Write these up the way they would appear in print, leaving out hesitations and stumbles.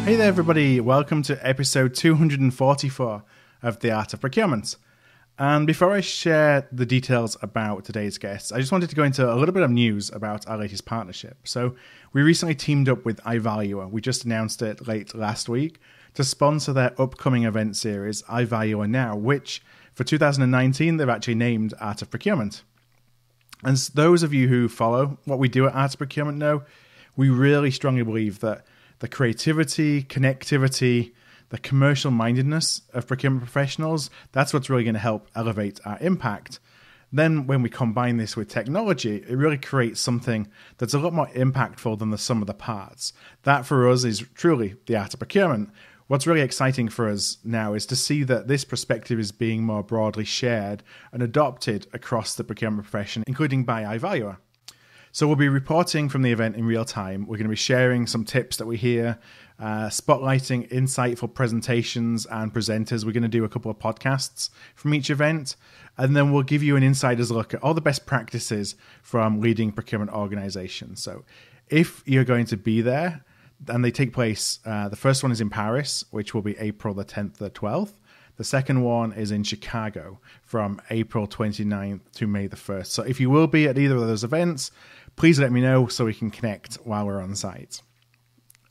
Hey there everybody, welcome to episode 244 of The Art of Procurement. And before I share the details about today's guests, I just wanted to go into a little bit of news about our latest partnership. So we recently teamed up with iValuer, we just announced it late last week, to sponsor their upcoming event series, iValuer Now, which for 2019 they've actually named Art of Procurement. And those of you who follow what we do at Art of Procurement know, we really strongly believe that the creativity, connectivity, the commercial mindedness of procurement professionals, that's what's really going to help elevate our impact. Then when we combine this with technology, it really creates something that's a lot more impactful than the sum of the parts. That for us is truly the art of procurement. What's really exciting for us now is to see that this perspective is being more broadly shared and adopted across the procurement profession, including by iValuer. So we'll be reporting from the event in real time. We're going to be sharing some tips that we hear, spotlighting insightful presentations and presenters. We're going to do a couple of podcasts from each event, and then we'll give you an insider's look at all the best practices from leading procurement organizations. So if you're going to be there, and they take place, the first one is in Paris, which will be April the 10th to the 12th. The second one is in Chicago from April 29th to May the 1st. So if you will be at either of those events, please let me know so we can connect while we're on site.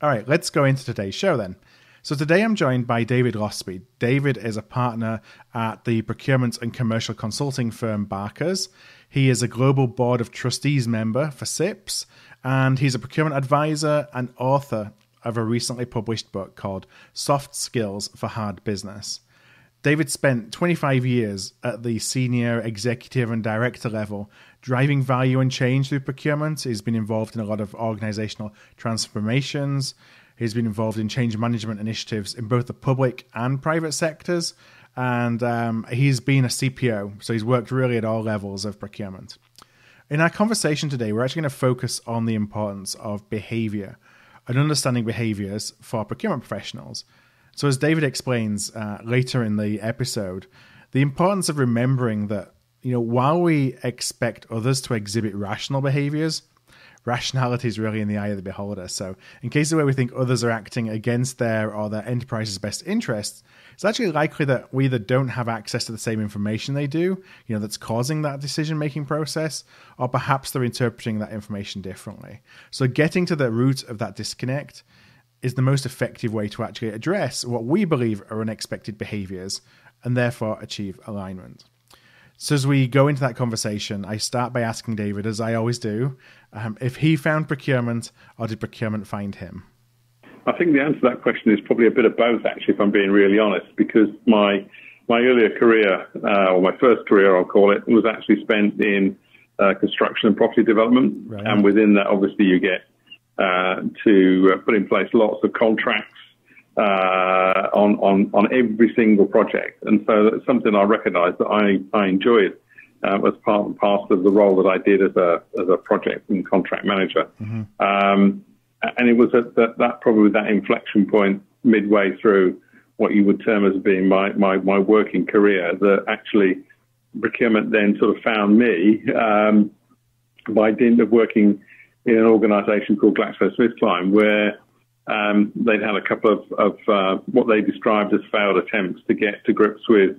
All right, let's go into today's show then. So today I'm joined by David Loseby. David is a partner at the procurement and commercial consulting firm Barker's. He is a global board of trustees member for CIPS, and he's a procurement advisor and author of a recently published book called Soft Skills for Hard Business. David spent 25 years at the senior executive and director level, driving value and change through procurement. He's been involved in a lot of organizational transformations. He's been involved in change management initiatives in both the public and private sectors. And he's been a CPO, so he's worked really at all levels of procurement. In our conversation today, we're actually going to focus on the importance of behavior and understanding behaviors for procurement professionals. So as David explains later in the episode, the importance of remembering that, while we expect others to exhibit rational behaviors, rationality is really in the eye of the beholder. So in cases where we think others are acting against their or their enterprise's best interests, it's actually likely that we either don't have access to the same information they do, that's causing that decision-making process, or perhaps they're interpreting that information differently. So getting to the root of that disconnect is the most effective way to actually address what we believe are unexpected behaviors and therefore achieve alignment. So as we go into that conversation, I start by asking David, as I always do, if he found procurement or did procurement find him? I think the answer to that question is probably a bit of both, actually, if I'm being really honest, because my earlier career, or my first career, I'll call it, was actually spent in construction and property development. Right. And within that, obviously, you get to put in place lots of contracts on every single project. And so that's something I recognize that I enjoyed as part and parcel of the role that I did as a project and contract manager. Mm-hmm. And it was at that probably that inflection point midway through what you would term as being my working career that actually procurement then sort of found me by dint of working in an organisation called GlaxoSmithKline, where they'd had a couple of what they described as failed attempts to get to grips with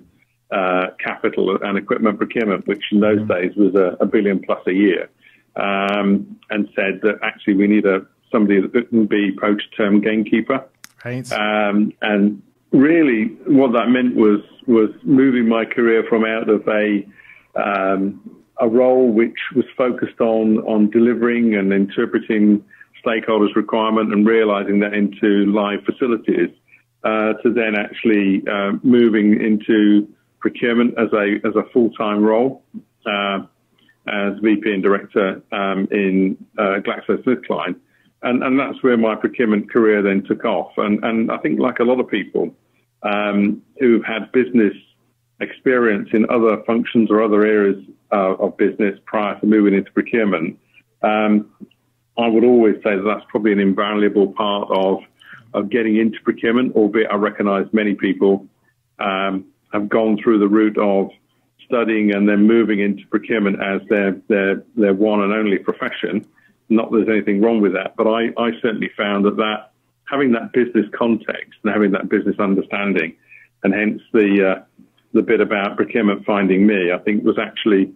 capital and equipment procurement, which in those days was $1 billion plus a year, and said that actually we need somebody that can be poacher-term gamekeeper. Right. And really what that meant was moving my career from out of a role which was focused on delivering and interpreting stakeholders' requirement and realizing that into live facilities, to then actually moving into procurement as a full-time role as VP and director in GlaxoSmithKline. And that's where my procurement career then took off. And I think like a lot of people who've had business experience in other functions or other areas of business prior to moving into procurement, I would always say that that's probably an invaluable part of getting into procurement, albeit I recognize many people have gone through the route of studying and then moving into procurement as their one and only profession. Not that there's anything wrong with that, but I certainly found that having that business context and having that business understanding, and hence the bit about procurement finding me, I think was actually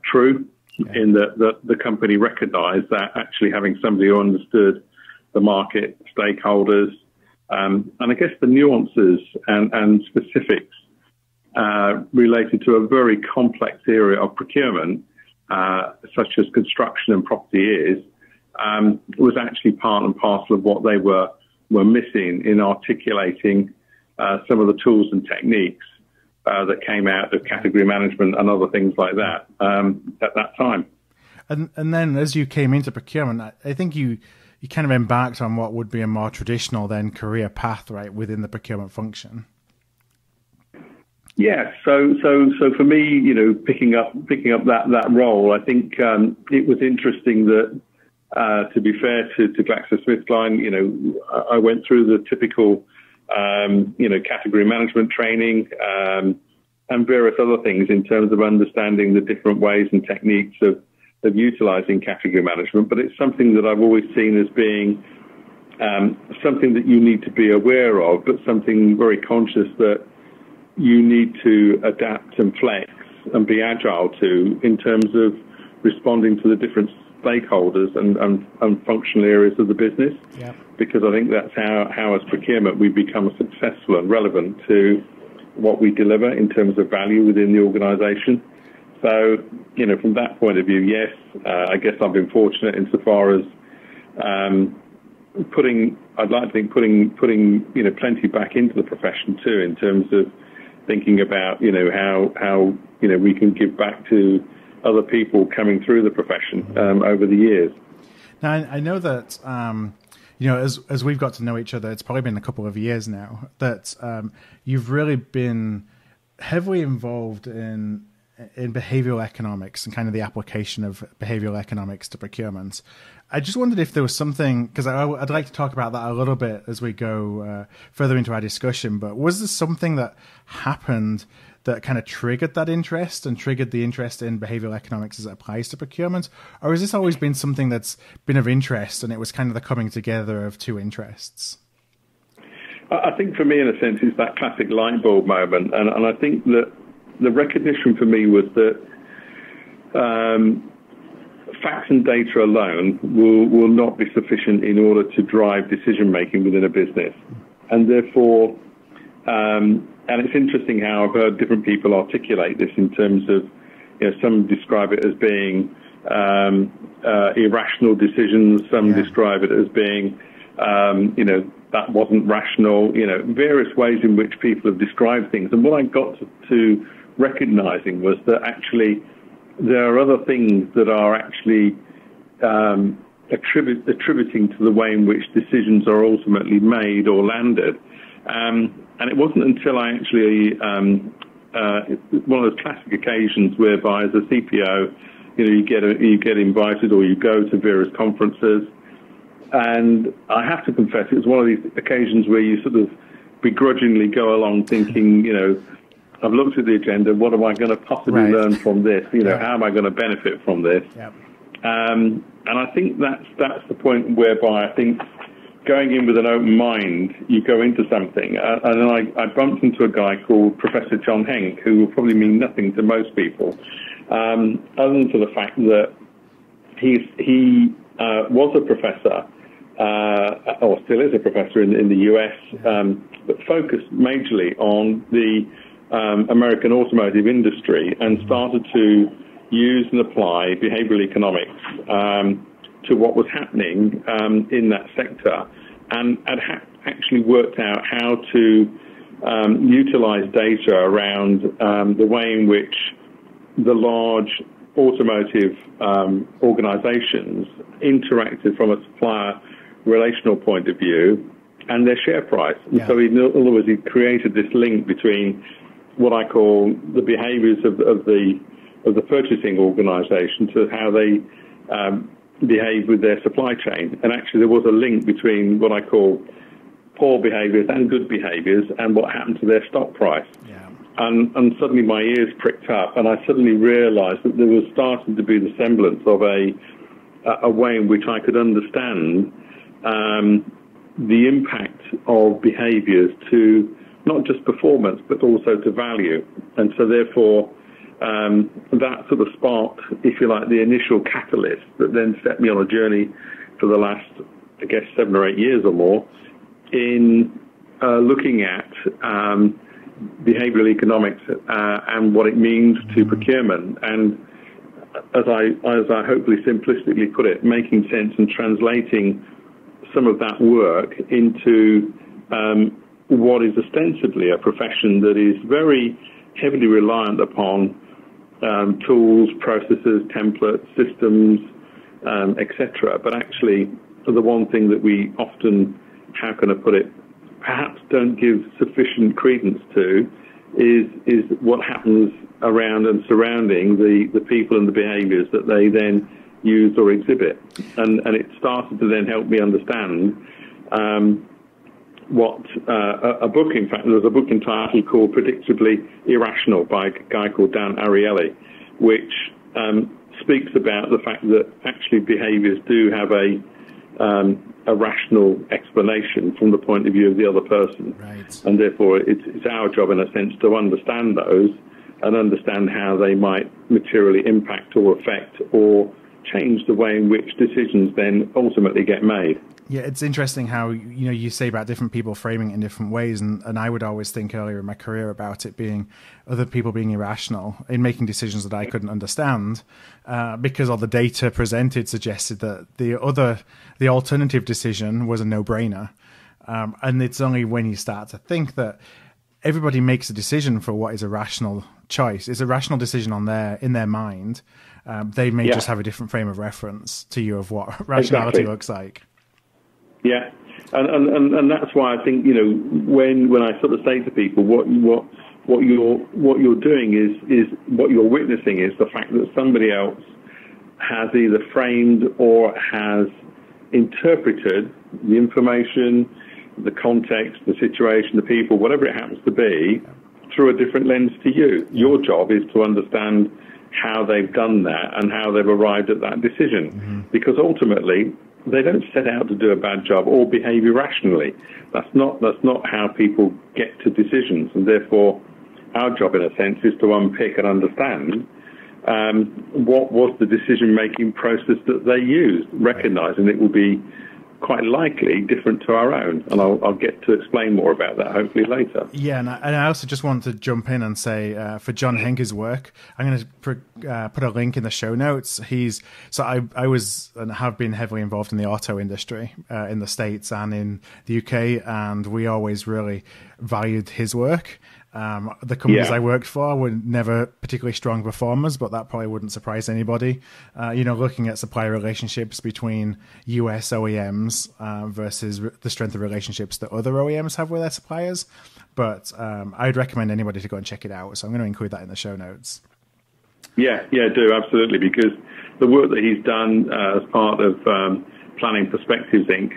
true, in that the company recognised that actually having somebody who understood the market, stakeholders, and I guess the nuances and specifics related to a very complex area of procurement, such as construction and property is, was actually part and parcel of what they were missing in articulating some of the tools and techniques that came out of category management and other things like that at that time. And then as you came into procurement, I think you kind of embarked on what would be a more traditional then career path, right, within the procurement function. Yeah, so for me, picking up that role, I think it was interesting that, to be fair to GlaxoSmithKline, I went through the typical, category management training and various other things in terms of understanding the different ways and techniques of utilising category management. But it's something that I've always seen as being something that you need to be aware of, but something very conscious that you need to adapt and flex and be agile to in terms of responding to the different stakeholders and functional areas of the business. Yep. Because I think that's how as procurement we become successful and relevant to what we deliver in terms of value within the organisation. So, from that point of view, yes, I guess I've been fortunate insofar as putting plenty back into the profession too, in terms of thinking about, how we can give back to other people coming through the profession over the years. Now, I know that, as we've got to know each other, it's probably been a couple of years now, that you've really been heavily involved in behavioral economics and kind of the application of behavioral economics to procurement. I just wondered if there was something, because I'd like to talk about that a little bit as we go further into our discussion, but was there something that happened that kind of triggered that interest and triggered the interest in behavioral economics as it applies to procurement? Or has this always been something that's been of interest and it was kind of the coming together of two interests? I think for me, in a sense, it's that classic light bulb moment. And I think that the recognition for me was that facts and data alone will not be sufficient in order to drive decision-making within a business. And therefore, and it's interesting how I've heard different people articulate this in terms of, some describe it as being irrational decisions, some describe it as being, that wasn't rational, various ways in which people have described things. And what I got to recognizing was that actually there are other things that are actually attributing to the way in which decisions are ultimately made or landed. And it wasn't until I actually, one of those classic occasions whereby as a CPO, you get invited or you go to various conferences. And I have to confess, it was one of these occasions where you sort of begrudgingly go along thinking, I've looked at the agenda, what am I going to possibly learn from this? How am I going to benefit from this? Yep. And I think that's the point whereby I think going in with an open mind, you go into something. And then I bumped into a guy called Professor John Henk, who will probably mean nothing to most people, other than for the fact that he was a professor, or still is a professor in the US, but focused majorly on the American automotive industry and started to use and apply behavioral economics to what was happening in that sector, and actually worked out how to utilize data around the way in which the large automotive organizations interacted from a supplier relational point of view and their share price. And so in other words, he created this link between what I call the behaviors of the purchasing organization to how they behave with their supply chain. And actually there was a link between what I call poor behaviors and good behaviors and what happened to their stock price. Yeah. And suddenly my ears pricked up and I suddenly realized that there was starting to be the semblance of a way in which I could understand the impact of behaviours to not just performance, but also to value. And so therefore, that sort of sparked, if you like, the initial catalyst that then set me on a journey for the last, I guess, 7 or 8 years or more in looking at behavioural economics and what it means to procurement. And as I hopefully simplistically put it, making sense and translating some of that work into what is ostensibly a profession that is very heavily reliant upon tools, processes, templates, systems, etc. But actually, the one thing that we often, how can I put it, perhaps don't give sufficient credence to is what happens around and surrounding the people and the behaviours that they then use or exhibit. And it started to then help me understand what a book, in fact, there was a book entitled called Predictably Irrational by a guy called Dan Ariely, which speaks about the fact that actually behaviours do have a rational explanation from the point of view of the other person. Right. And therefore it's our job, in a sense, to understand those and understand how they might materially impact or affect or change the way in which decisions then ultimately get made. Yeah, it's interesting how, you say about different people framing it in different ways, and I would always think earlier in my career about it being other people being irrational in making decisions that I couldn't understand, because all the data presented suggested that the alternative decision was a no-brainer. And it's only when you start to think that everybody makes a decision for what is a rational choice. It's a rational decision in their mind. They may just have a different frame of reference to you of what rationality looks like. Yeah, and that's why I think when I sort of say to people what you're doing is what you're witnessing is the fact that somebody else has either framed or has interpreted the information, the context, the situation, the people, whatever it happens to be, through a different lens to you. Your job is to understand how they've done that and how they've arrived at that decision, because ultimately they don't set out to do a bad job or behave irrationally. That's not how people get to decisions, and therefore our job, in a sense, is to unpick and understand what was the decision-making process that they used, recognizing it will be quite likely different to our own. And I'll get to explain more about that hopefully later. Yeah, and I also just want to jump in and say for John Henke's work, I'm going to put a link in the show notes. I was and have been heavily involved in the auto industry in the States and in the UK, and we always really valued his work. The companies I worked for were never particularly strong performers, but that probably wouldn't surprise anybody. Looking at supplier relationships between US OEMs versus the strength of relationships that other OEMs have with their suppliers. But I'd recommend anybody to go and check it out. So I'm going to include that in the show notes. Yeah, do, absolutely, because the work that he's done as part of Planning Perspectives, Inc.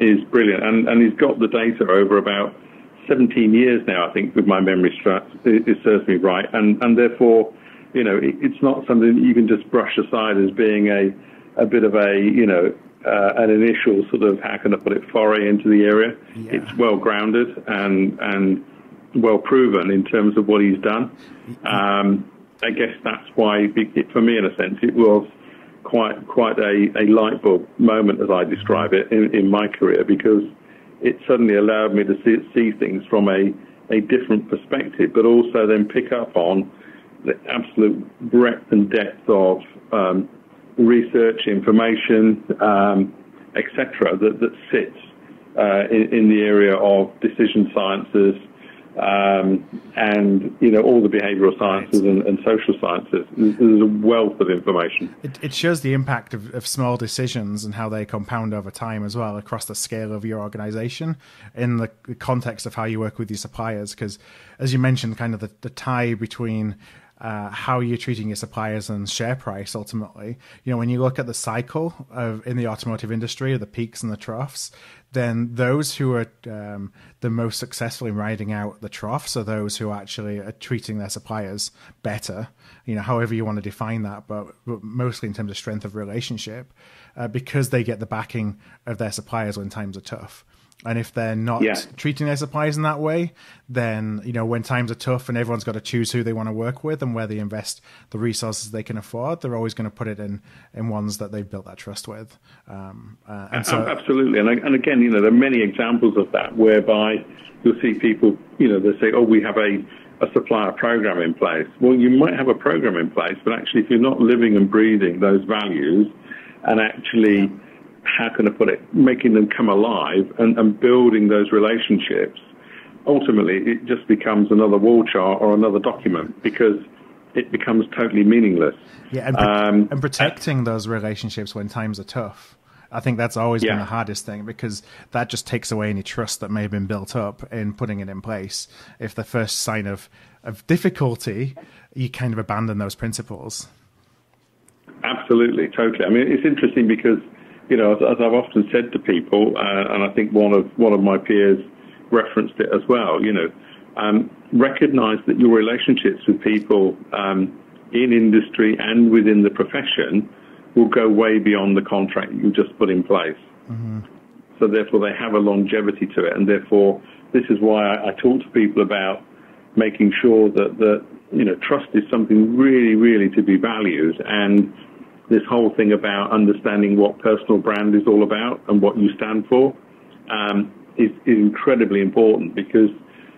Is brilliant. And he's got the data over about 17 years now, I think, with my memory it serves me right, and therefore, it's not something that you can just brush aside as being a bit of an initial sort of, how can I put it, foray into the area. Yeah. It's well grounded and well proven in terms of what he's done. I guess that's why, for me, in a sense, it was quite a light bulb moment, as I describe it, in my career, because it suddenly allowed me to see things from a different perspective, but also then pick up on the absolute breadth and depth of research, information, etc., that sits in the area of decision sciences and all the behavioral sciences and social sciences. There's a wealth of information. It shows the impact of small decisions and how they compound over time as well across the scale of your organization in the context of how you work with your suppliers. Because as you mentioned, kind of the tie between how you're treating your suppliers and share price ultimately. When you look at the cycle in the automotive industry, the peaks and the troughs, then those who are the most successful in riding out the troughs are those who actually are treating their suppliers better, however you want to define that, but mostly in terms of strength of relationship. because they get the backing of their suppliers when times are tough. And if they're not treating their suppliers in that way, then, when times are tough and everyone's got to choose who they want to work with and where they invest the resources they can afford, they're always going to put it in ones that they've built that trust with. Absolutely. And again, there are many examples of that whereby you'll see people, they say, oh, we have a supplier program in place. Well, you might have a program in place, but actually if you're not living and breathing those values and actually, how can I put it, making them come alive and building those relationships, ultimately it just becomes another wall chart or another document because it becomes totally meaningless. Yeah, and protecting those relationships when times are tough. I think that's always been the hardest thing, because that just takes away any trust that may have been built up in putting it in place. If the first sign of difficulty, you kind of abandon those principles. Absolutely, totally. I mean, it's interesting because, as I've often said to people, and I think one of my peers referenced it as well, recognize that your relationships with people in industry and within the profession will go way beyond the contract you just put in place. Mm-hmm. So therefore they have a longevity to it, and therefore this is why I talk to people about making sure that trust is something really, really to be valued, and this whole thing about understanding what personal brand is all about and what you stand for is incredibly important, because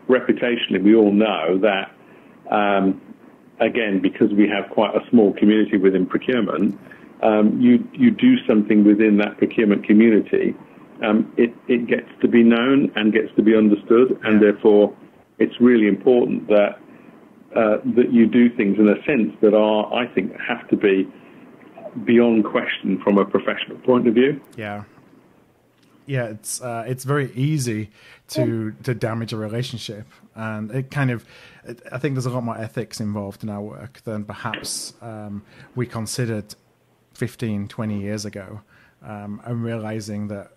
reputationally we all know that, again, because we have quite a small community within procurement, you do something within that procurement community, it gets to be known and gets to be understood, and therefore it's really important that you do things in a sense that I think, have to be beyond question from a professional point of view. Yeah, it's very easy to damage a relationship, and I think there's a lot more ethics involved in our work than perhaps we considered 15, 20 years ago. I'm realizing that,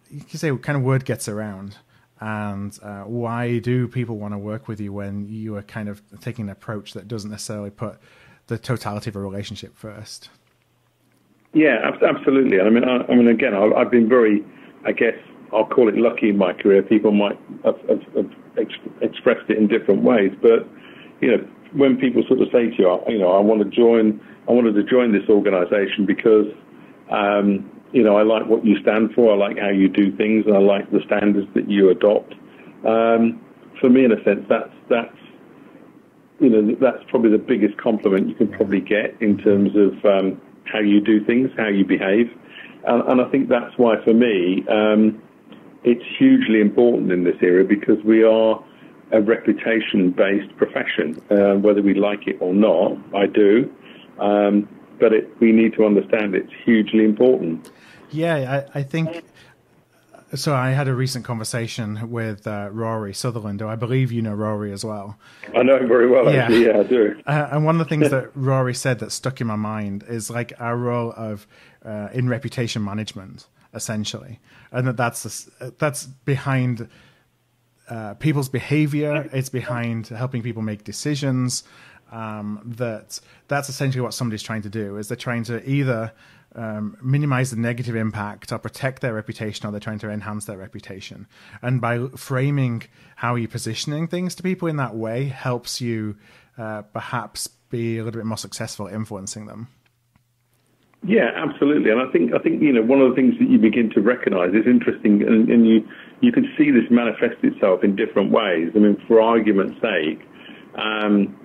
you can say, kind of word gets around, and why do people want to work with you when you are kind of taking an approach that doesn't necessarily put the totality of a relationship first? Yeah, absolutely. I mean, again, I've been very, I guess, I'll call it lucky in my career. People might have expressed it in different ways, but when people sort of say to you, I wanted to join this organisation because, I like what you stand for, I like how you do things, and I like the standards that you adopt. For me, in a sense, that's probably the biggest compliment you can probably get in terms of how you do things, how you behave. And I think that's why, for me, it's hugely important in this area, because we are a reputation-based profession, whether we like it or not. I do. But we need to understand it's hugely important. Yeah, I think... So I had a recent conversation with Rory Sutherland, who I believe you know Rory as well. I know him very well, actually. Yeah, I do. And one of the things that Rory said that stuck in my mind is like our role of in reputation management, essentially, and that's behind people's behavior. It's behind helping people make decisions. That's essentially what somebody's trying to do. Is they're trying to either minimize the negative impact or protect their reputation, or they're trying to enhance their reputation. And by framing how you're positioning things to people in that way helps you perhaps be a little bit more successful at influencing them. Yeah, absolutely. And I think one of the things that you begin to recognize is interesting, and you can see this manifest itself in different ways. I mean, for argument's sake, I'm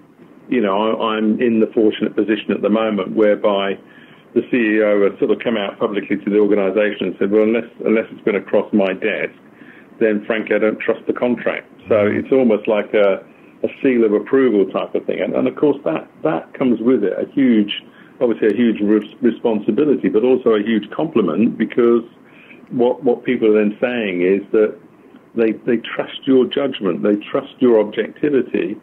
in the fortunate position at the moment whereby the CEO has sort of come out publicly to the organisation and said, well, unless it's been across my desk, then frankly, I don't trust the contract. So it's almost like a seal of approval type of thing. And of course, that comes with it obviously a huge responsibility, but also a huge compliment, because what people are then saying is that they trust your judgment, they trust your objectivity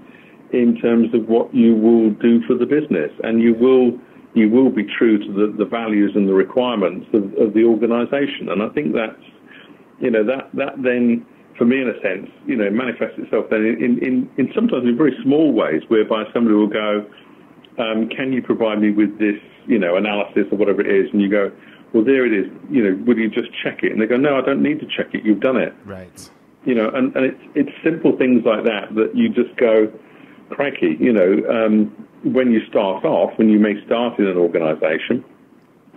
in terms of what you will do for the business, and you will be true to the values and the requirements of the organisation. And I think that's, that then, for me, in a sense, manifests itself then in sometimes in very small ways, whereby somebody will go, can you provide me with this, analysis or whatever it is? And you go, well, there it is, will you just check it? And they go, no, I don't need to check it, you've done it. Right. And it's simple things like that you just go, crikey, when you start off, when you may start in an organisation,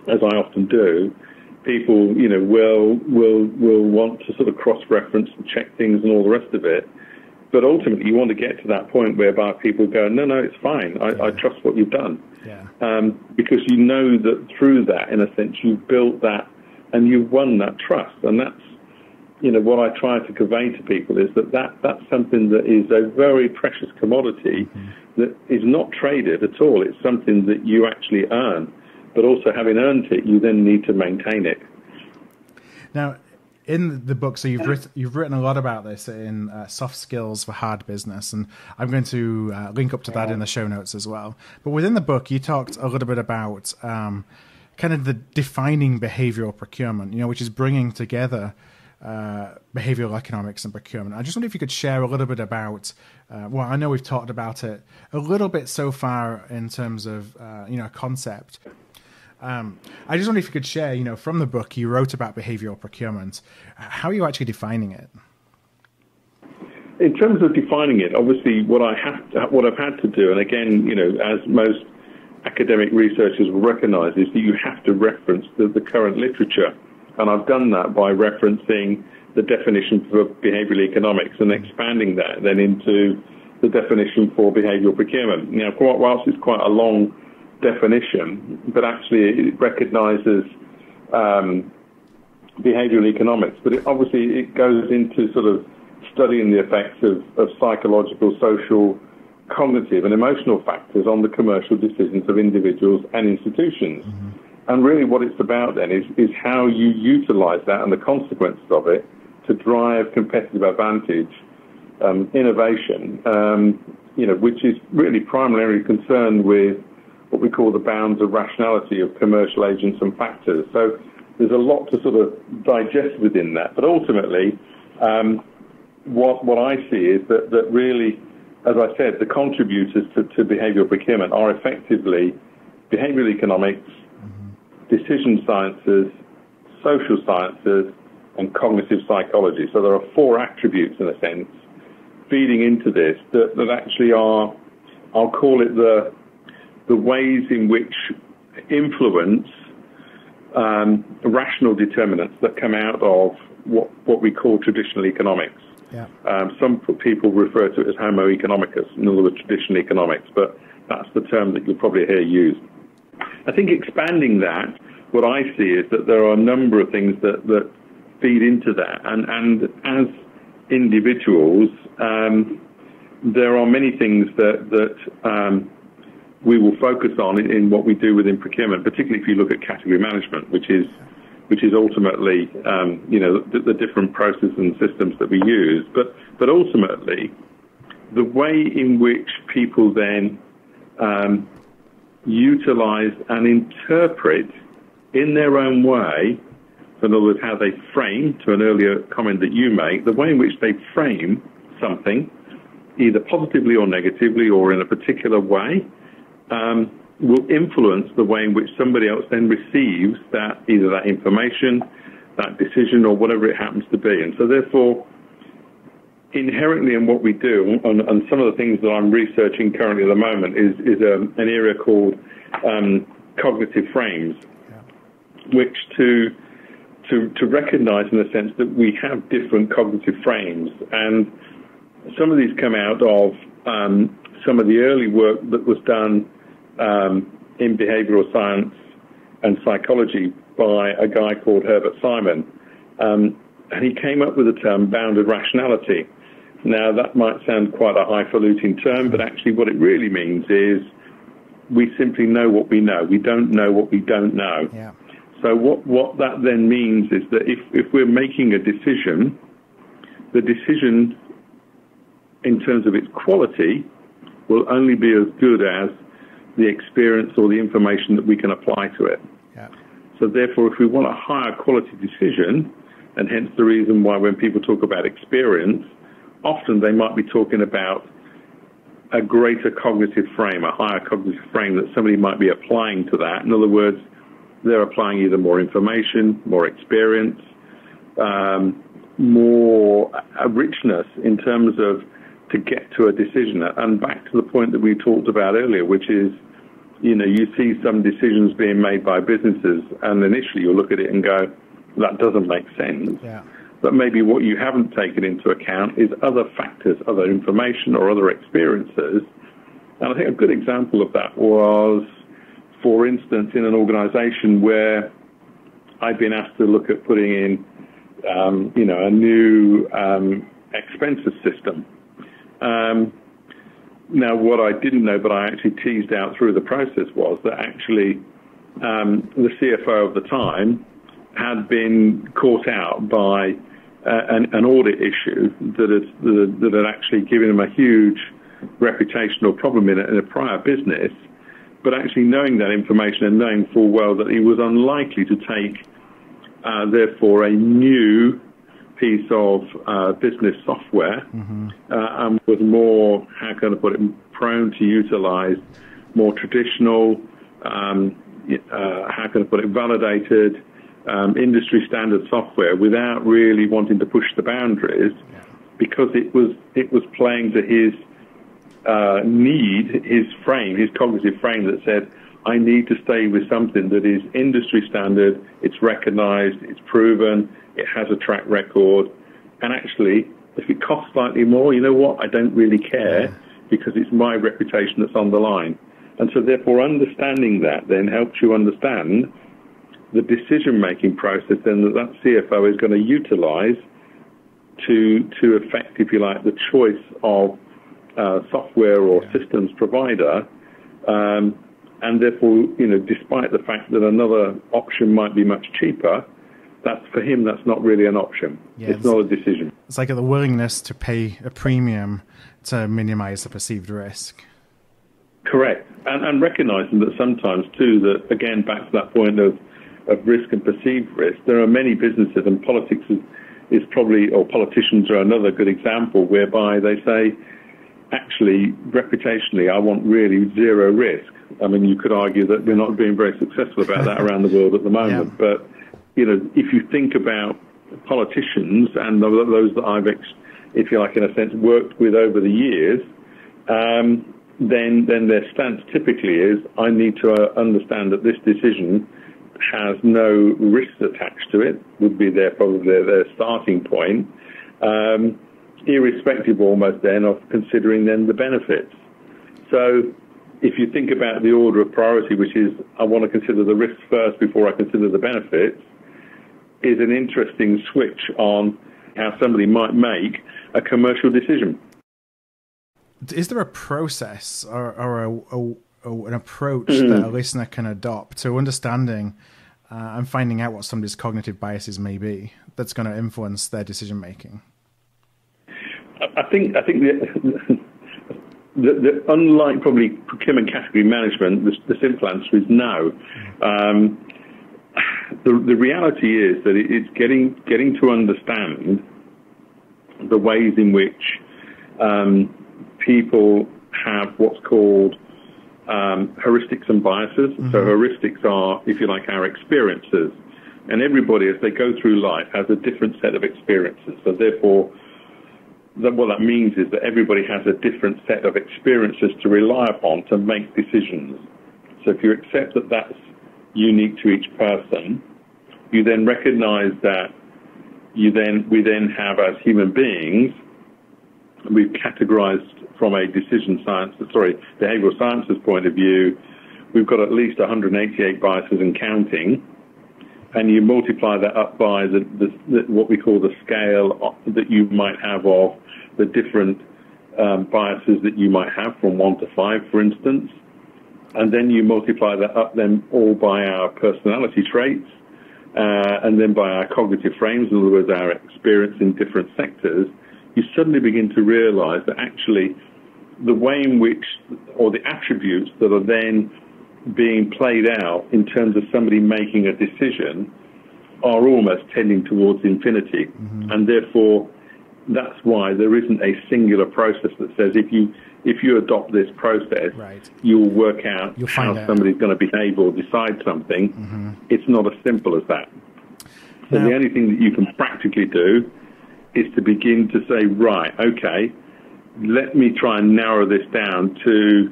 as I often do, people, will want to sort of cross-reference and check things and all the rest of it. But ultimately, you want to get to that point whereby people go, no, it's fine. I trust what you've done. Yeah. Because you know that through that, in a sense, you've built that and you've won that trust. And that's, what I try to convey to people is that's something that is a very precious commodity that is not traded at all. It's something that you actually earn. But also, having earned it, you then need to maintain it. Now, in the book, so you've written a lot about this in Soft Skills for Hard Business, and I'm going to link up to that in the show notes as well. But within the book, you talked a little bit about kind of the defining behavioral procurement, which is bringing together behavioral economics and procurement. I just wonder if you could share a little bit about, I know we've talked about it a little bit so far in terms of, a concept. I just wonder if you could share, from the book you wrote about behavioral procurement, how are you actually defining it? In terms of defining it, obviously what I've had to do, and again, as most academic researchers will recognise, is that you have to reference the current literature. And I've done that by referencing the definition for behavioural economics and expanding that then into the definition for behavioural procurement. Now, whilst it's quite a long definition, but actually it recognises behavioural economics, but it goes into sort of studying the effects of psychological, social, cognitive and emotional factors on the commercial decisions of individuals and institutions. And really what it's about then is how you utilise that and the consequences of it to drive competitive advantage, innovation, which is really primarily concerned with what we call the bounds of rationality of commercial agents and factors. So there's a lot to sort of digest within that. But ultimately, what I see is that really, as I said, the contributors to behavioural procurement are effectively behavioural economics, decision sciences, social sciences, and cognitive psychology. So there are four attributes, in a sense, feeding into this that actually are, I'll call it the ways in which influence rational determinants that come out of what we call traditional economics. Yeah. Some people refer to it as homo economicus, in other words, traditional economics, but that's the term that you'll probably hear used. I think expanding that, what I see is that there are a number of things that feed into that. And as individuals, there are many things that we will focus on in what we do within procurement, particularly if you look at category management, which is ultimately, the different processes and systems that we use. But ultimately, the way in which people then utilize and interpret in their own way, in other words, how they frame, to an earlier comment that you make, the way in which they frame something, either positively or negatively or in a particular way, will influence the way in which somebody else then receives that, either that information, that decision, or whatever it happens to be. And so therefore, inherently in what we do, and some of the things that I'm researching currently at the moment is an area called cognitive frames, which to recognize in the sense that we have different cognitive frames. And some of these come out of some of the early work that was done in behavioral science and psychology by a guy called Herbert Simon. And he came up with the term bounded rationality. Now, that might sound quite a highfalutin term, but actually what it really means is we simply know what we know. We don't know what we don't know. Yeah. So what that then means is that if we're making a decision, the decision in terms of its quality will only be as good as the experience or the information that we can apply to it. Yeah. So therefore, if we want a higher quality decision, and hence the reason why when people talk about experience, often they might be talking about a greater cognitive frame, a higher cognitive frame that somebody might be applying to that. In other words, they're applying either more information, more experience, more richness in terms of to get to a decision. And back to the point that we talked about earlier, which is, you see some decisions being made by businesses, and initially you look at it and go, that doesn't make sense. Yeah. But maybe what you haven't taken into account is other factors, other information or other experiences. And I think a good example of that was, for instance, in an organization where I'd been asked to look at putting in, a new expenses system. Now, what I didn't know, but I actually teased out through the process, was that actually the CFO of the time had been caught out by an audit issue that had actually given him a huge reputational problem in a prior business, but actually knowing that information and knowing full well that he was unlikely to take, therefore, a new piece of business software, and was more, how can I put it, prone to utilize more traditional, how can I put it, validated, industry standard software without really wanting to push the boundaries, because it was playing to his need, his cognitive frame that said, I need to stay with something that is industry standard, it's recognized, it's proven, it has a track record, and actually, if it costs slightly more, you know what, I don't really care, because it's my reputation that's on the line. And so therefore understanding that then helps you understand the decision-making process then that CFO is going to utilize to affect, if you like, the choice of software or systems provider, and therefore, despite the fact that another option might be much cheaper, for him, that's not really an option. It's not a decision. It's like the willingness to pay a premium to minimize the perceived risk. Correct. And recognizing that sometimes, too, that, again, back to that point of risk and perceived risk, there are many businesses, and politics is probably, or politicians are another good example, whereby they say, actually, reputationally, I want really zero risk. I mean, you could argue that we're not being very successful about that around the world at the moment. But, if you think about politicians and those that I've, if you like, in a sense, worked with over the years, then their stance typically is, I need to understand that this decision has no risks attached to it, would be probably their starting point, irrespective almost then of considering then the benefits. So if you think about the order of priority, which is I want to consider the risks first before I consider the benefits, is an interesting switch on how somebody might make a commercial decision. Is there a process or an approach that a listener can adopt to understanding and finding out what somebody's cognitive biases may be that's going to influence their decision making? I think the unlike probably procurement category management, the simple answer is no. The reality is that it's getting to understand the ways in which people have what's called heuristics and biases. So heuristics are, if you like, our experiences. And everybody, as they go through life, has a different set of experiences. So therefore, what that means is that everybody has a different set of experiences to rely upon to make decisions. So if you accept that that's unique to each person, you then recognize that we then have, as human beings, we've categorized from a behavioral sciences point of view, we've got at least 188 biases and counting, and you multiply that up by what we call the scale that you might have of the different biases that you might have from 1 to 5, for instance, and then you multiply that up then all by our personality traits, and then by our cognitive frames, in other words, our experience in different sectors, you suddenly begin to realize that actually the way in which, or the attributes that are then being played out in terms of somebody making a decision are almost tending towards infinity. And therefore, that's why there isn't a singular process that says if you adopt this process, you'll work out how somebody's going to behave or decide something. It's not as simple as that. So the only thing that you can practically do is to begin to say, right, okay, let me try and narrow this down to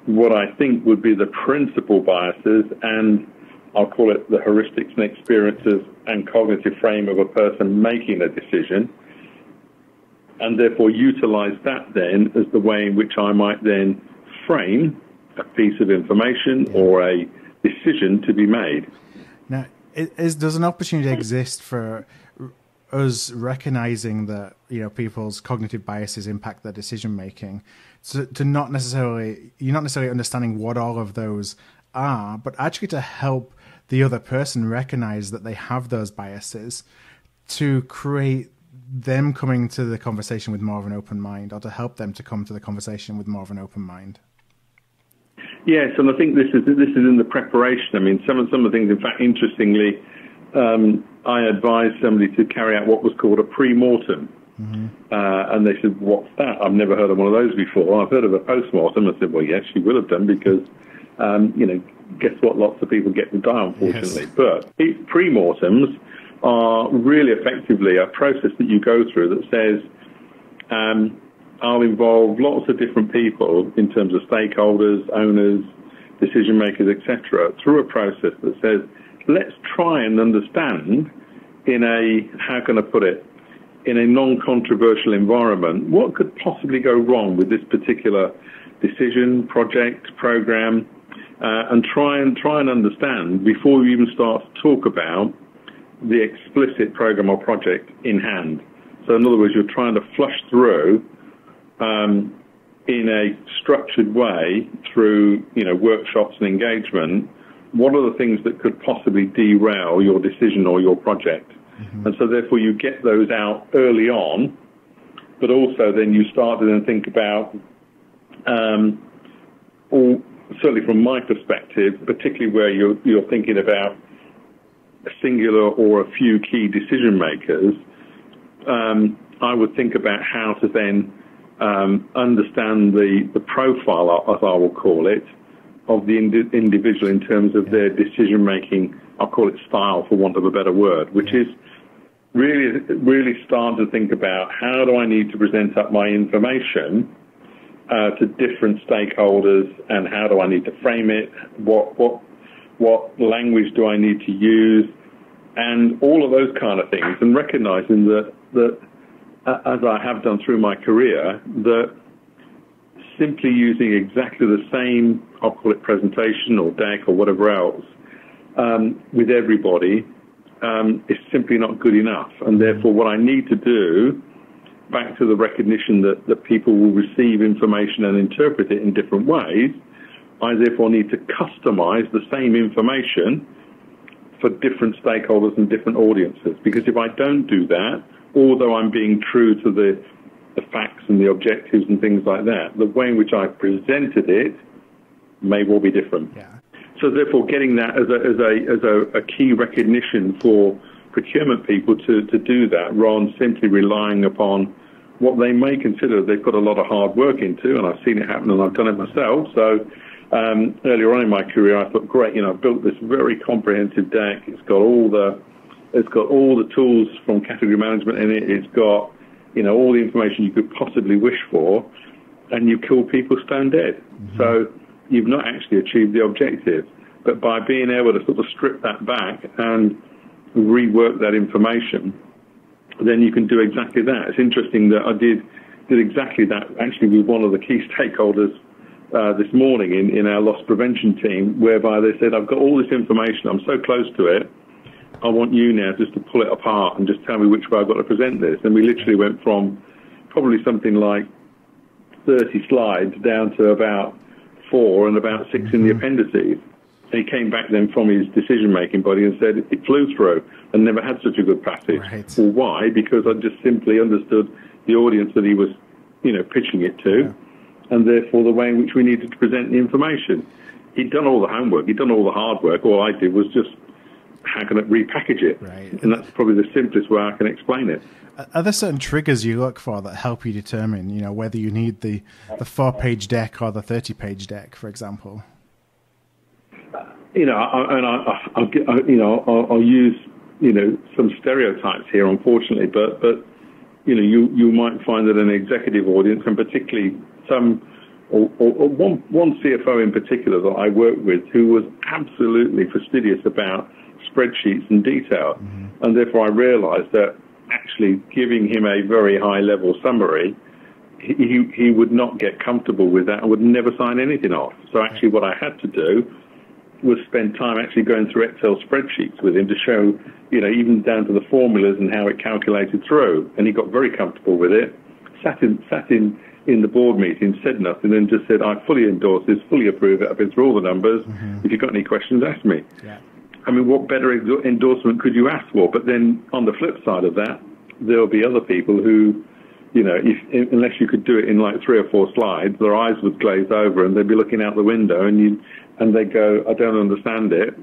what I think would be the principal biases, and I'll call it the heuristics and experiences and cognitive frame of a person making a decision, and therefore utilize that then as the way in which I might then frame a piece of information or a decision to be made. Now, does an opportunity exist for us recognizing that people's cognitive biases impact their decision making, to you're not necessarily understanding what all of those are, but actually to help the other person recognize that they have those biases, to create them coming to the conversation with more of an open mind, or to help them to come to the conversation with more of an open mind? Yes, and I think this is in the preparation. I mean, some of the things, in fact, interestingly, I advised somebody to carry out what was called a premortem. And they said, what's that? I've never heard of one of those before. I've heard of a postmortem. I said, well, yes, you will have done, because, guess what? Lots of people get to die, unfortunately. Yes. But premortems are really effectively a process that you go through that says, I'll involve lots of different people in terms of stakeholders, owners, decision makers, etc., through a process that says, let's try and understand in a, how can I put it, in a non-controversial environment, what could possibly go wrong with this particular decision, project, program, and try and understand before we even start to talk about the explicit program or project in hand. So in other words, you're trying to flush through in a structured way through workshops and engagement, what are the things that could possibly derail your decision or your project. And so therefore you get those out early on, but also then you start to then think about, certainly from my perspective, particularly where you're thinking about a singular or a few key decision makers, I would think about how to then understand the profile, as I will call it, of the individual in terms of their decision-making, I'll call it style for want of a better word, which is really start to think about how do I need to present up my information to different stakeholders, and how do I need to frame it, what language do I need to use, and all of those kind of things, and recognizing that as I have done through my career, that simply using exactly the same, I'll call it presentation or deck or whatever else, with everybody is simply not good enough. And therefore what I need to do, back to the recognition that people will receive information and interpret it in different ways, I therefore need to customize the same information for different stakeholders and different audiences. Because if I don't do that, although I'm being true to the facts and the objectives and things like that, the way in which I presented it may well be different. Yeah. So therefore getting that as a key recognition for procurement people to do that, rather than simply relying upon what they may consider they've got a lot of hard work into, and I've seen it happen and I've done it myself. So earlier on in my career, I thought, great, I've built this very comprehensive deck. It's got all the tools from category management in it. It's got, all the information you could possibly wish for, and you kill people stone dead. Mm-hmm. So you've not actually achieved the objective. But by being able to sort of strip that back and rework that information, then you can do exactly that. It's interesting that I did exactly that actually with one of the key stakeholders this morning in our loss prevention team, whereby they said, I've got all this information, I'm so close to it, I want you now just to pull it apart and just tell me which way I've got to present this. And we literally went from probably something like 30 slides down to about 4 and about 6 in the appendices. And he came back then from his decision-making body and said it flew through and never had such a good passage. Right. Well, why? Because I just simply understood the audience that he was, pitching it to, and therefore the way in which we needed to present the information. He'd done all the homework. He'd done all the hard work. All I did was just how can I repackage it? Right. And that's probably the simplest way I can explain it. Are there certain triggers you look for that help you determine, whether you need the 4-page deck or the 30-page deck, for example? I'll use some stereotypes here, unfortunately, but you might find that an executive audience, and particularly one CFO in particular that I worked with, who was absolutely fastidious about spreadsheets and detail, and therefore I realised that actually giving him a very high-level summary, he would not get comfortable with that and would never sign anything off. So actually what I had to do was spend time actually going through Excel spreadsheets with him to show, even down to the formulas and how it calculated through. And he got very comfortable with it, sat in the board meeting, said nothing, and just said, I fully endorse this, fully approve it, I've been through all the numbers. If you've got any questions, ask me. Yeah. I mean, what better endorsement could you ask for? But then on the flip side of that, there'll be other people who, unless you could do it in like 3 or 4 slides, their eyes would glaze over and they'd be looking out the window and they'd go, I don't understand it.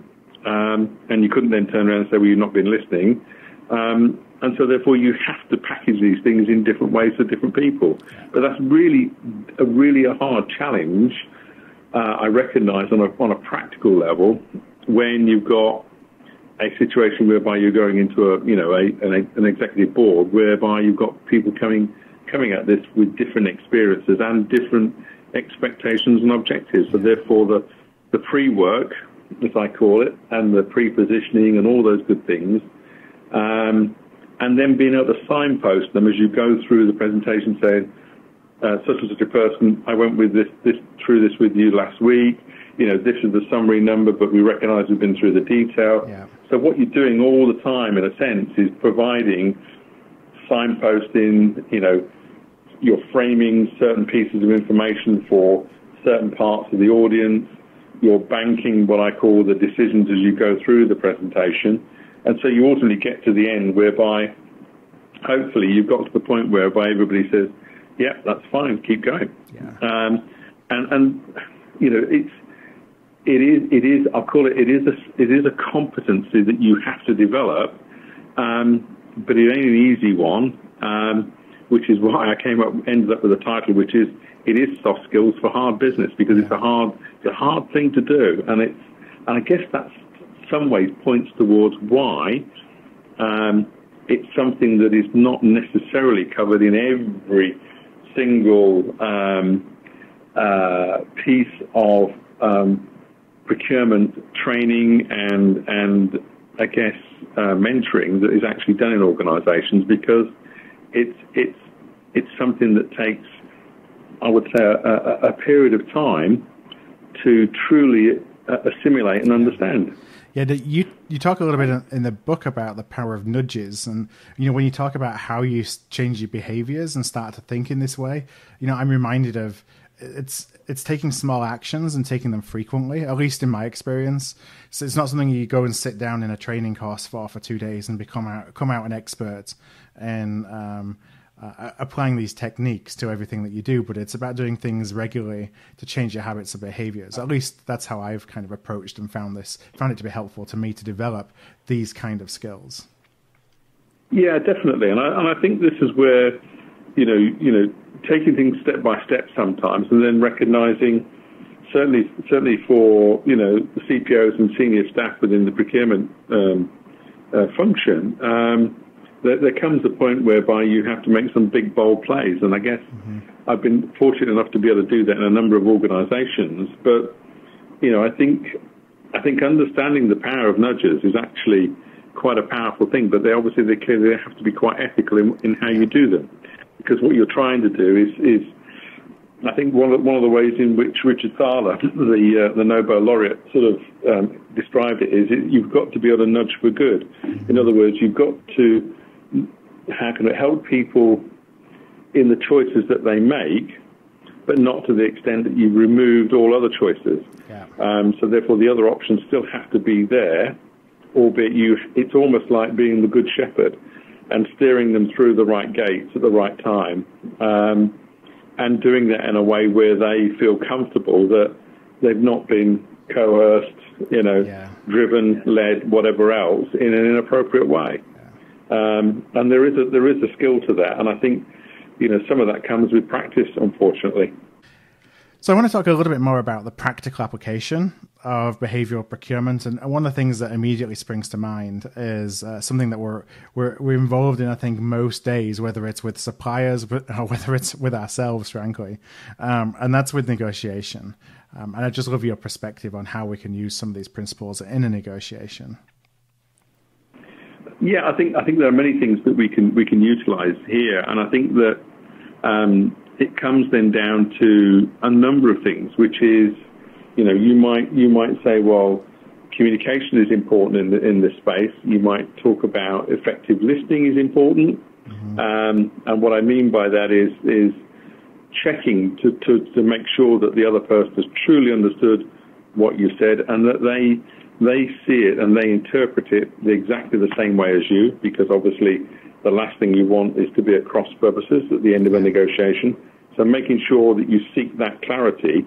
And you couldn't then turn around and say, well, you've not been listening. And so therefore you have to package these things in different ways for different people. But that's really a hard challenge, I recognise on a practical level, when you've got a situation whereby you're going into an executive board whereby you've got people coming at this with different experiences and different expectations and objectives. So therefore the pre-work, as I call it, and the pre-positioning and all those good things, and then being able to signpost them as you go through the presentation, saying, such and such a person, I went with this through this with you last week. This is the summary number, but we recognise we've been through the detail. Yeah. So what you're doing all the time, in a sense, is providing signposting, you're framing certain pieces of information for certain parts of the audience. You're banking what I call the decisions as you go through the presentation. And so you ultimately get to the end whereby hopefully you've got to the point whereby everybody says, yeah, that's fine, keep going. Yeah. It is a competency that you have to develop, but it ain't an easy one, which is why I ended up with a title, which is, it is soft skills for hard business, because it's a hard thing to do. And I guess that's some ways points towards why, it's something that is not necessarily covered in every single, piece of, procurement training and I guess mentoring that is actually done in organisations, because it's something that takes, I would say, a period of time to truly assimilate and understand. Yeah, you talk a little bit in the book about the power of nudges, and when you talk about how you change your behaviours and start to think in this way, I'm reminded of it's taking small actions and taking them frequently, at least in my experience. So it's not something you go and sit down in a training course for 2 days and come out an expert and applying these techniques to everything that you do, but it's about doing things regularly to change your habits and behaviors. At least that's how I've kind of approached and found it to be helpful to me to develop these kind of skills. Yeah, definitely. And I think this is where, taking things step by step sometimes, and then recognizing, certainly for, the CPOs and senior staff within the procurement function, there comes a point whereby you have to make some big, bold plays. And I guess I've been fortunate enough to be able to do that in a number of organizations. But, I think understanding the power of nudges is actually quite a powerful thing. But they clearly have to be quite ethical in how you do them. Because what you're trying to do is I think one of the ways in which Richard Thaler, the Nobel laureate, sort of described it is you've got to be able to nudge for good. In other words, you've got to, how can it help people in the choices that they make, but not to the extent that you've removed all other choices. Yeah. So therefore the other options still have to be there, albeit it's almost like being the good shepherd and steering them through the right gates at the right time, and doing that in a way where they feel comfortable that they've not been coerced, driven, led, whatever else in an inappropriate way. And there is a skill to that, and I think some of that comes with practice, unfortunately. So I want to talk a little bit more about the practical application of behavioral procurement, and one of the things that immediately springs to mind is something that we're involved in, I think, most days, whether it's with suppliers or whether it's with ourselves, frankly, and that's with negotiation. And I just love your perspective on how we can use some of these principles in a negotiation. Yeah, I think there are many things that we can utilize here, and I think that it comes then down to a number of things, which is, you might say, well, communication is important in this space. You might talk about effective listening is important, and what I mean by that is checking to make sure that the other person has truly understood what you said, and that they see it and they interpret it exactly the same way as you, because obviously the last thing you want is to be at cross purposes at the end of a negotiation. So making sure that you seek that clarity.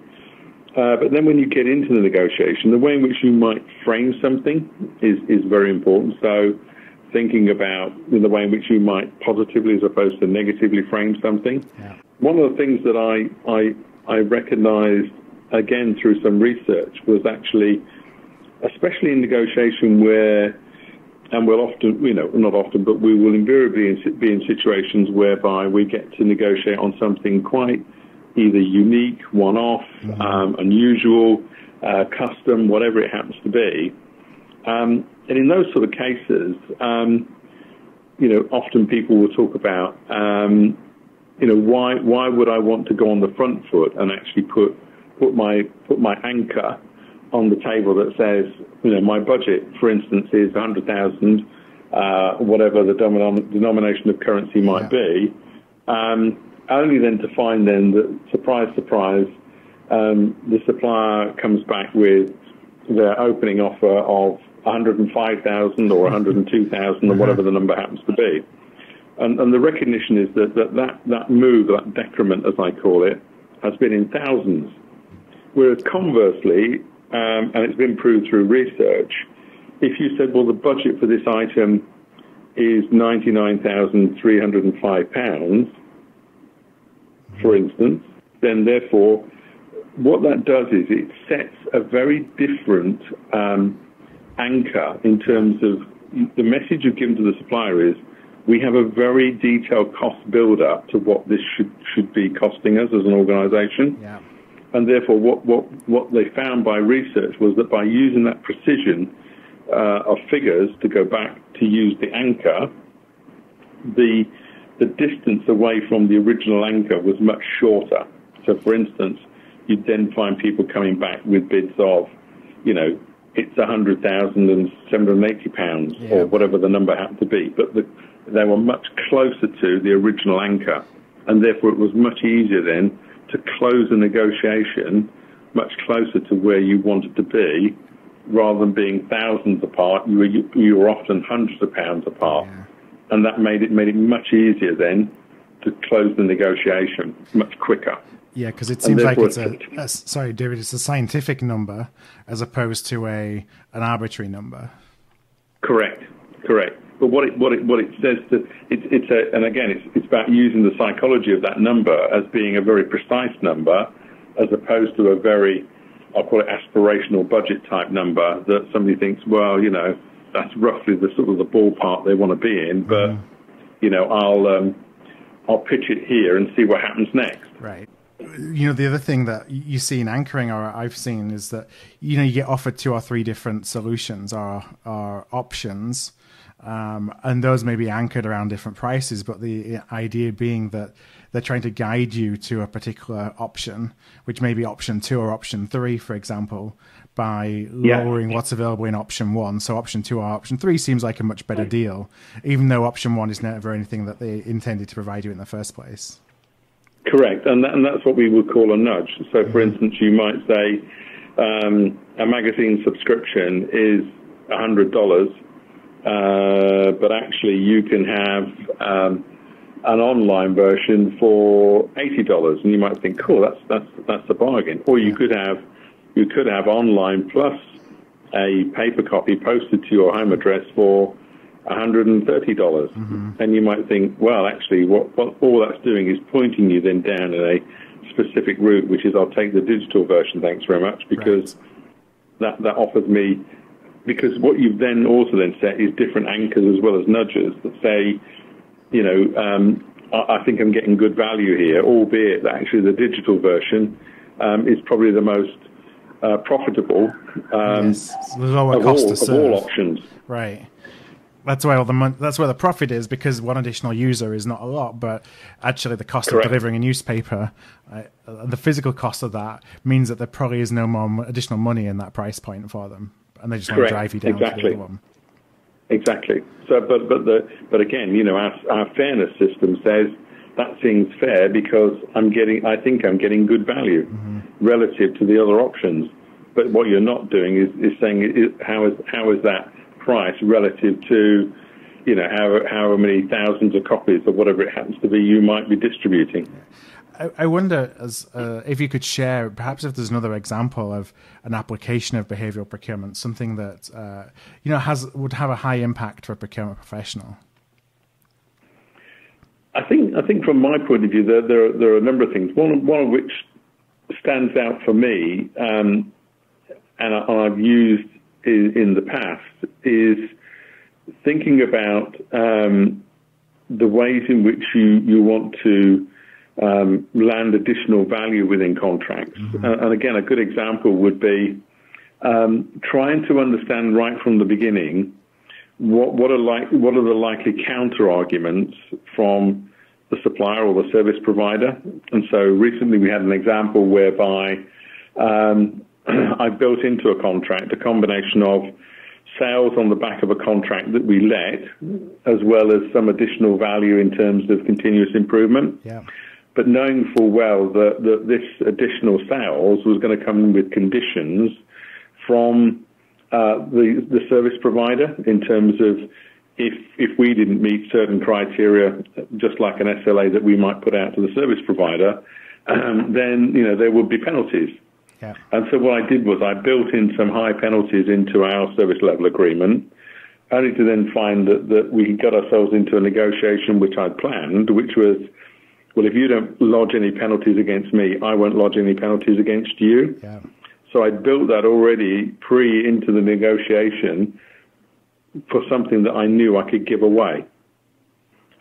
But then when you get into the negotiation, the way in which you might frame something is very important. So thinking about the way in which you might positively as opposed to negatively frame something. Yeah. One of the things that I recognized, again, through some research was actually, especially in negotiation where, and we'll often, not often, but we will invariably be in situations whereby we get to negotiate on something quite either unique, one-off, unusual, custom, whatever it happens to be. And in those sort of cases, often people will talk about, why would I want to go on the front foot and actually put my anchor on the table that says, my budget, for instance, is 100,000, whatever the denomination of currency might be, only then to find then that, surprise, surprise, the supplier comes back with their opening offer of 105,000 or 102,000 or whatever the number happens to be. And the recognition is that move, that decrement, as I call it, has been in thousands. Whereas conversely, and it's been proved through research, if you said, well, the budget for this item is £99,305, for instance, then therefore what that does is it sets a very different anchor in terms of the message you've given to the supplier is, we have a very detailed cost build-up to what this should be costing us as an organisation. Yeah. And therefore, what they found by research was that by using that precision of figures to go back to use the anchor, the distance away from the original anchor was much shorter. So, for instance, you'd then find people coming back with bids of, it's £100,780 or whatever the number happened to be, but they were much closer to the original anchor, and therefore it was much easier then to close a negotiation much closer to where you wanted to be, rather than being thousands apart. You were often hundreds of pounds apart, and that made it much easier then to close the negotiation much quicker. Yeah, because it seems like it's sorry, David, it's a scientific number as opposed to an arbitrary number. Correct. But what it says that it's about using the psychology of that number as being a very precise number, as opposed to a very, I'll call it aspirational budget type number that somebody thinks, well, that's roughly the sort of the ballpark they want to be in, but I'll pitch it here and see what happens next. Right. The other thing that you see in anchoring, or I've seen, is that you get offered 2 or 3 different solutions or options. And those may be anchored around different prices, but the idea being that they're trying to guide you to a particular option, which may be option 2 or option 3, for example, by lowering what's available in option 1. So option 2 or option 3 seems like a much better deal, even though option 1 is never anything that they intended to provide you in the first place. Correct, and that's what we would call a nudge. So, for instance, you might say a magazine subscription is $100, but actually you can have an online version for $80, and you might think, cool, that's a bargain. Or you could have online plus a paper copy posted to your home address for $130. And you might think, well, actually, what all that's doing is pointing you then down in a specific route, which is I'll take the digital version, thanks very much, because that offers me, because what you've then also then set is different anchors as well as nudges that say, you know, I think I'm getting good value here, albeit that actually the digital version is probably the most profitable lower cost to serve. Of all options. Right. That's where that's where the profit is, because one additional user is not a lot, but actually the cost of delivering a newspaper, the physical cost of that means that there probably is no more additional money in that price point for them, and they just want to drive you down to the other one. Exactly. So, but again, you know, our fairness system says that seems fair because I think I'm getting good value relative to the other options. But what you're not doing is saying how is that price relative to, you know, how many thousands of copies or whatever it happens to be you might be distributing. I wonder if you could share, perhaps if there's another example of an application of behavioural procurement, something that you know would have a high impact for a procurement professional. I think from my point of view, there are a number of things. One of which stands out for me, and I've used in the past, is thinking about the ways in which you want to land additional value within contracts. And again, a good example would be trying to understand right from the beginning what are the likely counter arguments from the supplier or the service provider. And so recently we had an example whereby I built into a contract a combination of sales on the back of a contract that we let, as well as some additional value in terms of continuous improvement. Yeah. But knowing full well that this additional sales was going to come with conditions from the service provider in terms of if we didn't meet certain criteria, just like an SLA that we might put out to the service provider, then, you know, there would be penalties. Yeah. And so what I did was I built in some high penalties into our service level agreement, only to then find that we got ourselves into a negotiation which I'd planned, which was, well, if you don't lodge any penalties against me, I won't lodge any penalties against you. Yeah. So I built that already into the negotiation for something that I knew I could give away.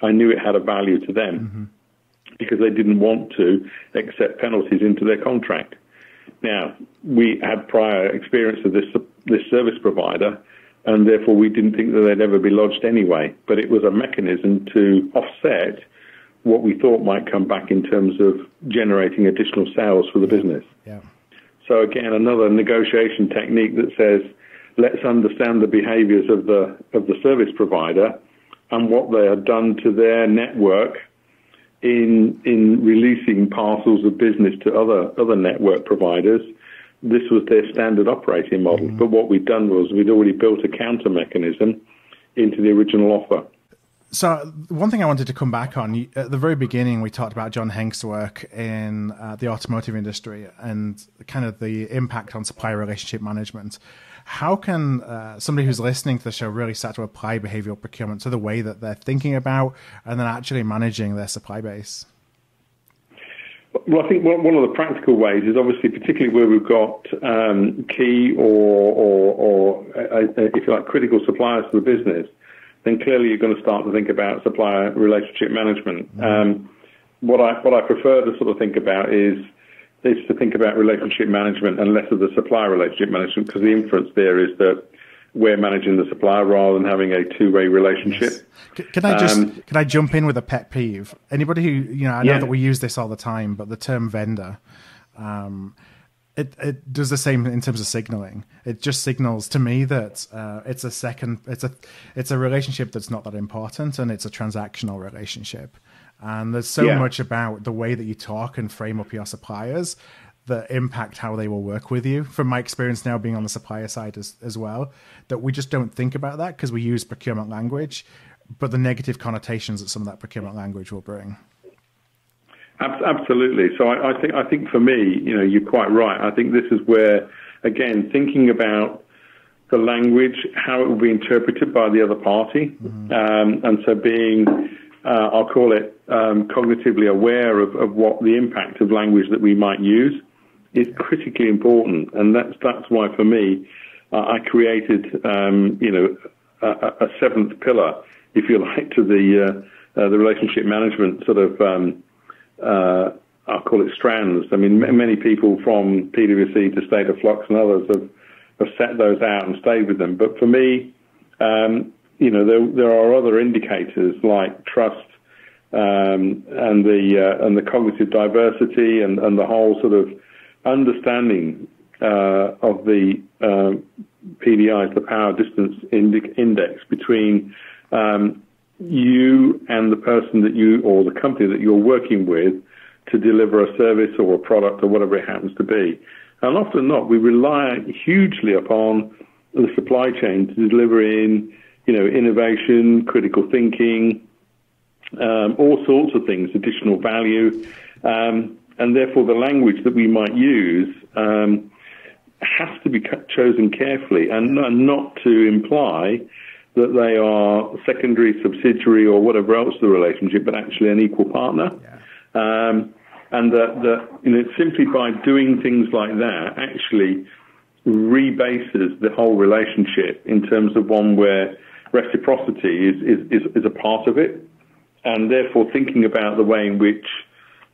I knew it had a value to them because they didn't want to accept penalties into their contract. Now, we had prior experience of this service provider, and therefore we didn't think that they'd ever be lodged anyway. But it was a mechanism to offset what we thought might come back in terms of generating additional sales for the business. Yeah. So again, another negotiation technique that says, let's understand the behaviors of the service provider and what they have done to their network in releasing parcels of business to other network providers. This was their standard operating model. But what we'd done was we'd already built a counter mechanism into the original offer. So one thing I wanted to come back on, at the very beginning, we talked about John Henk's work in the automotive industry and kind of the impact on supplier relationship management. How can somebody who's listening to the show really start to apply behavioral procurement to the way that they're thinking about and then actually managing their supply base? Well, I think one of the practical ways is obviously, particularly where we've got key or if you like, critical suppliers to the business, then clearly you're going to start to think about supplier relationship management. What I prefer to sort of think about is to think about relationship management and less of the supplier relationship management, because the inference there is that we're managing the supplier rather than having a two-way relationship. Yes. Can I jump in with a pet peeve? Anybody who, I know that we use this all the time, but the term vendor, it does the same in terms of signaling. It just signals to me that it's a relationship that's not that important, and it's a transactional relationship. And there's so much about the way that you talk and frame up your suppliers that impact how they will work with you. From my experience now being on the supplier side as well, that we just don't think about that because we use procurement language, but the negative connotations that some of that procurement language will bring. Absolutely. So I think for me, you're quite right. I think this is where, again, thinking about the language, how it will be interpreted by the other party, and so being, I'll call it, cognitively aware of what the impact of language that we might use is critically important, and that's why for me, I created, a seventh pillar, if you like, to the relationship management sort of, I'll call it strands. I mean, many people from PwC to State of Flux and others have set those out and stayed with them. But for me, there are other indicators like trust and the cognitive diversity and the whole sort of understanding of the PDIs, the power distance index between you and the person that you or the company that you're working with to deliver a service or a product or whatever it happens to be. And often not, we rely hugely upon the supply chain to deliver in, innovation, critical thinking, all sorts of things, additional value. And therefore the language that we might use has to be chosen carefully and not to imply that they are secondary, subsidiary, or whatever else the relationship, but actually an equal partner. Yeah. And that simply by doing things like that actually rebases the whole relationship in terms of one where reciprocity is a part of it, and therefore thinking about the way in which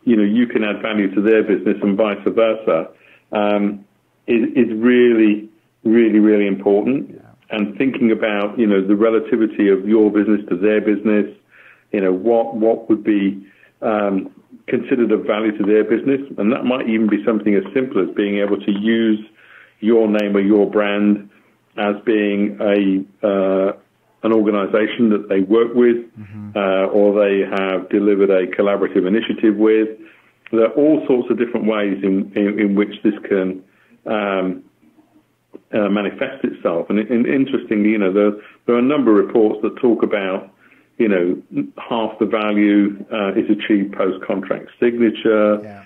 you can add value to their business and vice versa is really, really, really important. Yeah. And thinking about the relativity of your business to their business, what would be considered of value to their business, and that might even be something as simple as being able to use your name or your brand as being an organization that they work with, or they have delivered a collaborative initiative with. There are all sorts of different ways in which this can manifest itself. And interestingly, there are a number of reports that talk about half the value is achieved post-contract signature. Yeah.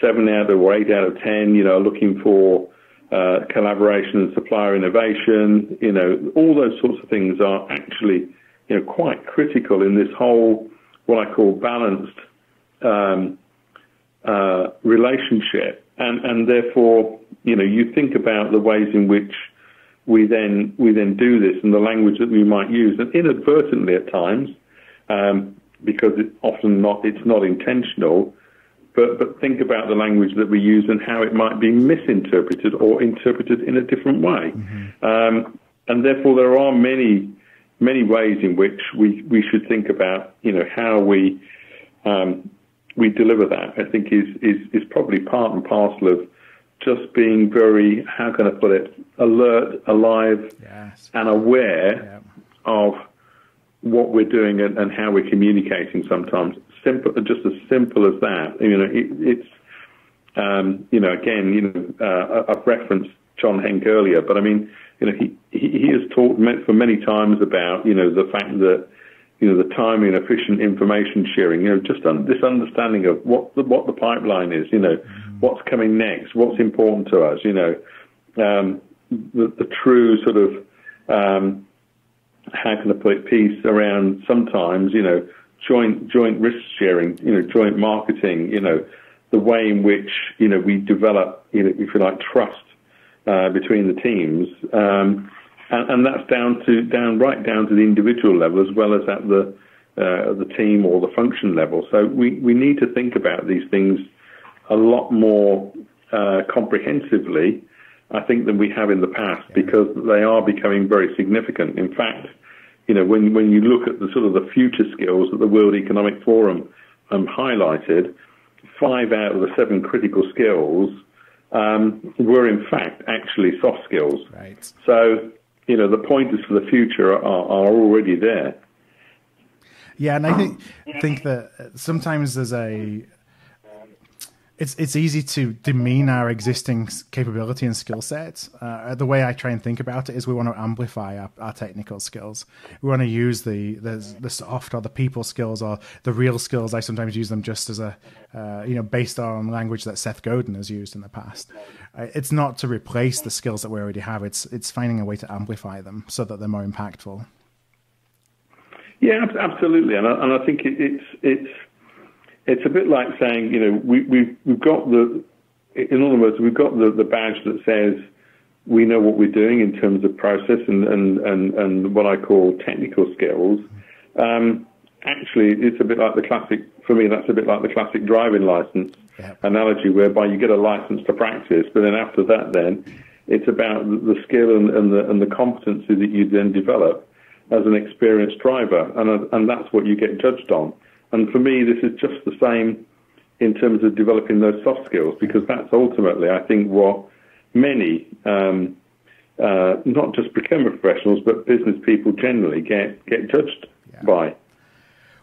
7 out or 8 out of 10, are looking for collaboration and supplier innovation. All those sorts of things are actually, quite critical in this whole, what I call balanced relationship. And therefore, you think about the ways in which we then do this and the language that we might use, and inadvertently at times, because it's not intentional, but think about the language that we use and how it might be misinterpreted or interpreted in a different way. And therefore there are many ways in which we should think about how we deliver that. I think is probably part and parcel of just being very, how can I put it, alert, alive, yes, and aware of what we're doing and how we're communicating sometimes. Simple, just as simple as that. I've referenced John Henk earlier, but I mean, he has talked for many times about, the fact that, the timely and efficient information sharing, just this understanding of what the pipeline is, what's coming next, what's important to us, the true sort of, how can I put it, piece around sometimes, joint risk sharing, joint marketing, the way in which, we develop, if you like, trust between the teams. And that's right down to the individual level as well as at the team or the function level. So we need to think about these things a lot more comprehensively, I think, than we have in the past, because they are becoming very significant. In fact, when you look at the sort of the future skills that the World Economic Forum highlighted, 5 out of the 7 critical skills were in fact actually soft skills. Right. So, the pointers for the future are already there. Yeah, and I think that sometimes there's it's easy to demean our existing capability and skill sets. The way I try and think about it is we want to amplify our technical skills. We want to use the soft or the people skills or the real skills. I sometimes use them just as a, based on language that Seth Godin has used in the past. It's not to replace the skills that we already have. It's finding a way to amplify them so that they're more impactful. Yeah, absolutely. And I think it's a bit like saying, we've got in other words, we've got the badge that says we know what we're doing in terms of process and what I call technical skills. Actually, it's a bit like for me, that's a bit like the classic driving license analogy, whereby you get a license to practice, but then after that, then it's about the skill and the competency that you then develop as an experienced driver, and that's what you get judged on. And for me, this is just the same in terms of developing those soft skills, because that's ultimately, I think, what many, not just procurement professionals, but business people generally get judged by.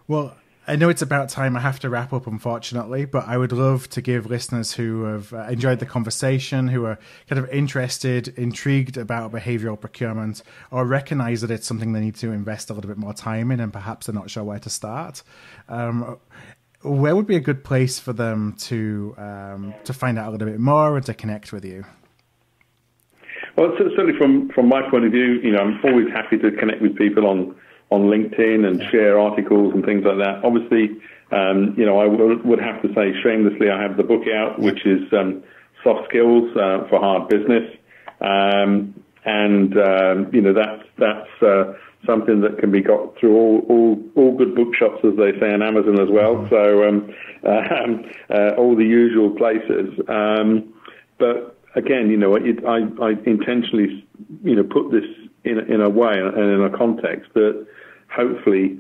Well, I know it's about time. I have to wrap up, unfortunately, but I would love to give listeners who have enjoyed the conversation, who are kind of interested, intrigued about behavioral procurement, or recognize that it's something they need to invest a little bit more time in, and perhaps they're not sure where to start. Where would be a good place for them to find out a little bit more and to connect with you? Well, certainly from my point of view, I'm always happy to connect with people on LinkedIn and share articles and things like that. Obviously, I would have to say shamelessly, I have the book out, which is Soft Skills for Hard Business. That's something that can be got through all good bookshops, as they say, on Amazon as well. So all the usual places. But again, I intentionally, put this in a way and in a context that hopefully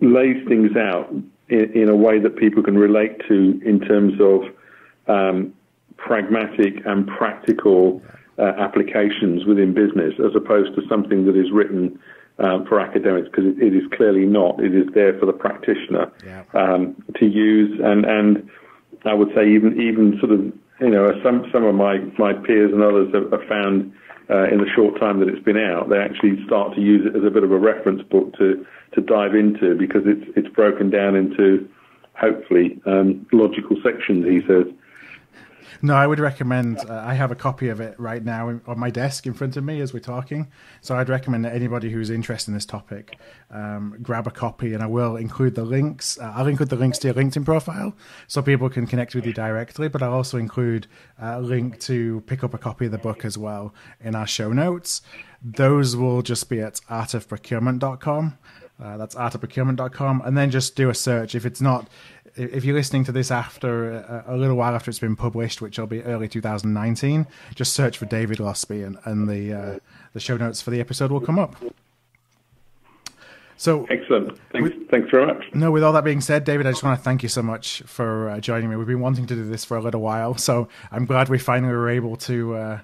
lays things out in a way that people can relate to in terms of pragmatic and practical applications within business, as opposed to something that is written for academics, because it is clearly not. It is there for the practitioner to use, and I would say even sort of, some of my peers and others have found in the short time that it's been out, they actually start to use it as a bit of a reference book to dive into, because it's broken down into, hopefully, logical sections, he says. No, I would recommend, I have a copy of it right now on my desk in front of me as we're talking. So I'd recommend that anybody who's interested in this topic grab a copy, and I will include the links. I'll include the links to your LinkedIn profile so people can connect with you directly, but I'll also include a link to pick up a copy of the book as well in our show notes. Those will just be at artofprocurement.com. That's artofprocurement.com. And then just do a search. If you're listening to this after a little while after it's been published, which will be early 2019, just search for David Loseby, and the show notes for the episode will come up. So excellent. Thanks very much. No, with all that being said, David, I just want to thank you so much for joining me. We've been wanting to do this for a little while, so I'm glad we finally were able to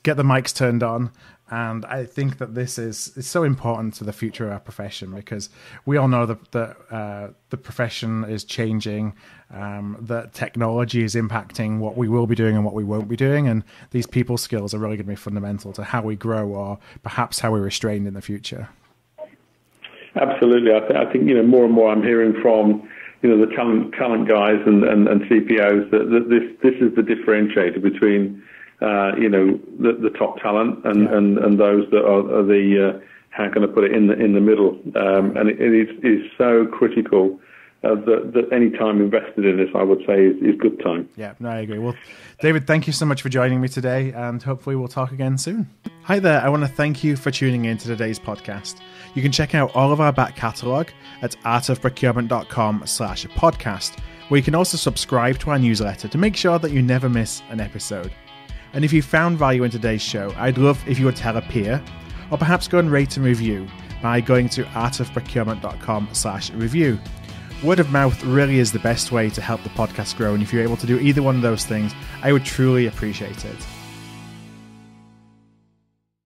get the mics turned on. And I think that this is so important to the future of our profession, because we all know that the profession is changing, that technology is impacting what we will be doing and what we won't be doing, and these people skills are really going to be fundamental to how we grow, or perhaps how we're restrained in the future. Absolutely. I think more and more I'm hearing from the talent guys and CPOs that this is the differentiator between the top talent and those that are the how can I put it, in the middle, and it is so critical that any time invested in this, I would say, is good time. Yeah, no, I agree. Well, David, thank you so much for joining me today, and hopefully we'll talk again soon. Hi there, I want to thank you for tuning in to today's podcast. You can check out all of our back catalogue at artofprocurement.com/podcast, where you can also subscribe to our newsletter to make sure that you never miss an episode. And if you found value in today's show, I'd love if you would tell a peer, or perhaps go and rate and review by going to artofprocurement.com/review. Word of mouth really is the best way to help the podcast grow, and if you're able to do either one of those things, I would truly appreciate it.